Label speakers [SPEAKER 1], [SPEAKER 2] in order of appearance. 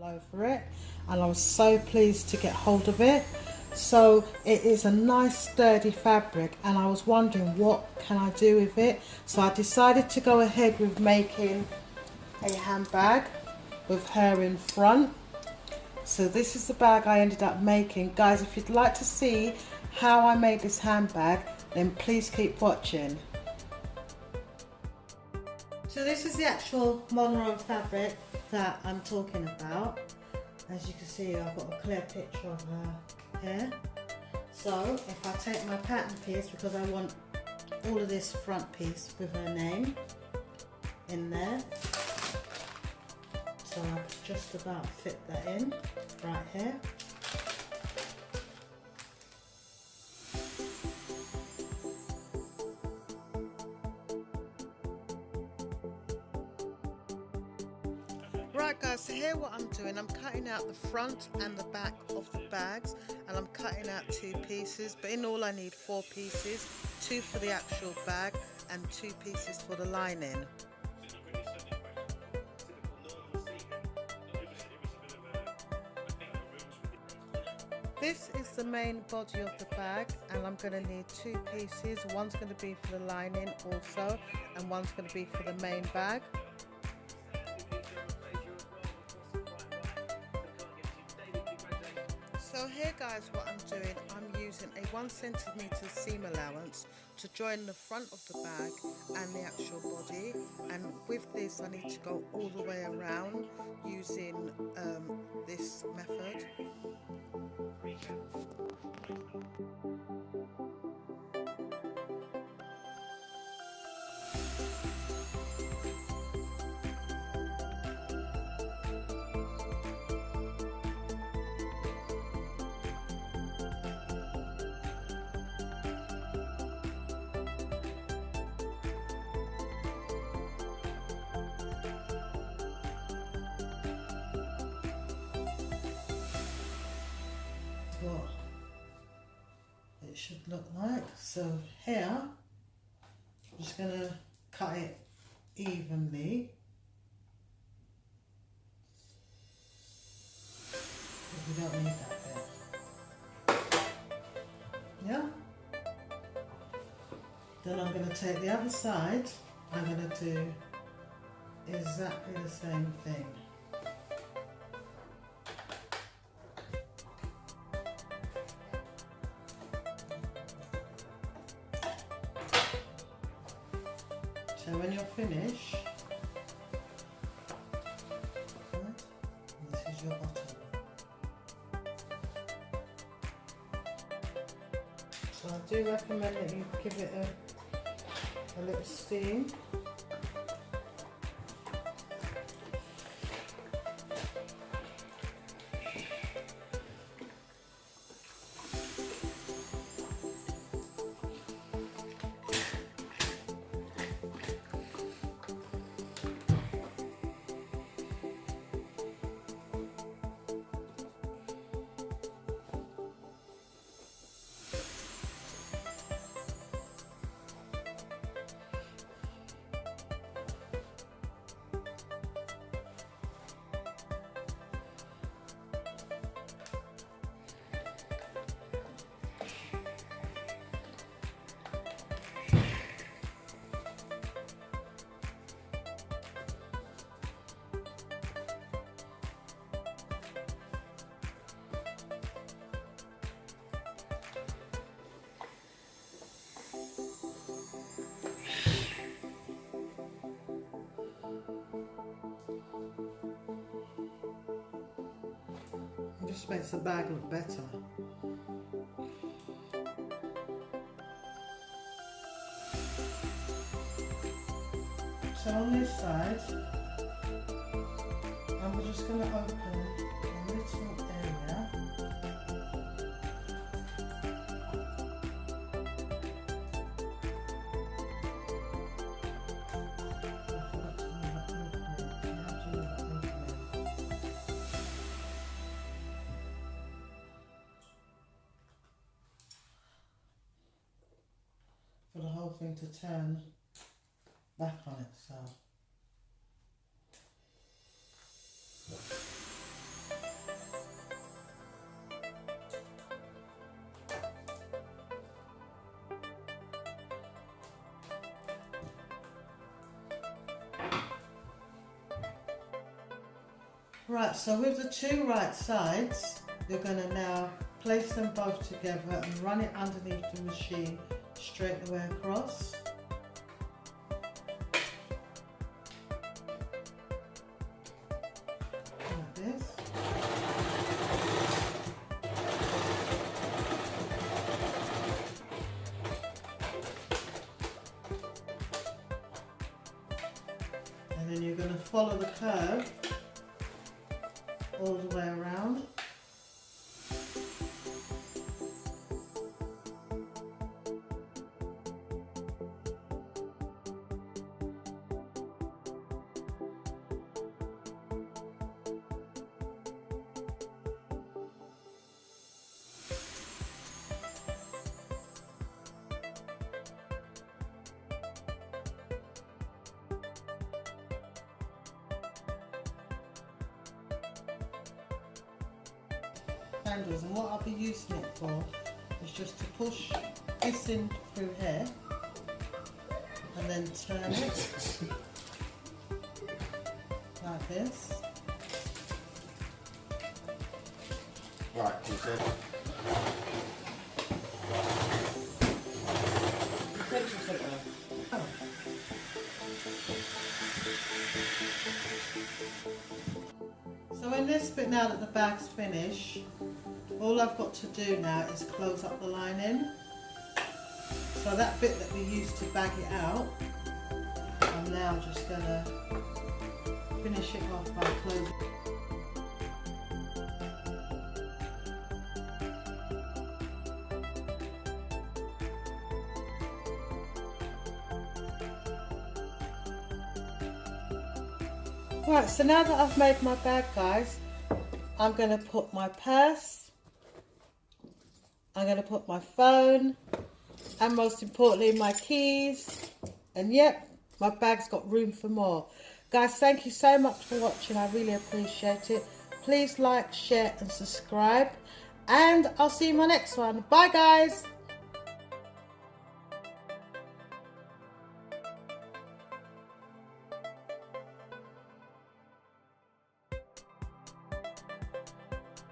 [SPEAKER 1] over it, and I was so pleased to get hold of it. So it is a nice sturdy fabric, and I was wondering what can I do with it. So I decided to go ahead with making a handbag with her in front. So this is the bag I ended up making. Guys, if you'd like to see how I made this handbag, then please keep watching. So this is the actual Monroe fabric that I'm talking about. As you can see, I've got a clear picture of her here. So if I take my pattern piece, because I want all of this front piece with her name in there, so I could just about fit that in right here. Right guys, so here what I'm doing, I'm cutting out the front and the back of the bags, and I'm cutting out 2 pieces, but in all I need 4 pieces, 2 for the actual bag and 2 pieces for the lining. This is the main body of the bag, and I'm going to need 2 pieces. One's going to be for the lining also, and one's going to be for the main bag. So here guys, what I'm doing, I'm using a 1 centimeter seam allowance to join the front of the bag and the actual body, and with this I need to go all the way around using this method. What it should look like. So here I'm just going to cut it evenly. We don't need that bit. Yeah. Then I'm going to take the other side. I'm going to do exactly the same thing. So when you're finished, this is your bottom. So I do recommend that you give it a little steam. It just makes the bag look better. So on this side, I'm just going to open a little area. For the whole thing to turn back on itself. Right, so with the two right sides, you're going to now place them both together and run it underneath the machine straight the way across. Like this. And then you're going to follow the curve all the way around. Handles, and what I'll be using it for is just to push this in through here and then turn it like this.
[SPEAKER 2] Right, you said.
[SPEAKER 1] Oh. So in this bit, now that the bag's finished, all I've got to do now is close up the lining. So that bit that we used to bag it out, I'm now just going to finish it off by closing. Right, so now that I've made my bag, guys, I'm going to put my purse, I'm going to put my phone, and most importantly my keys, and yep, my bag's got room for more. Guys, thank you so much for watching, I really appreciate it. Please like, share and subscribe, and I'll see you in my next one. Bye guys!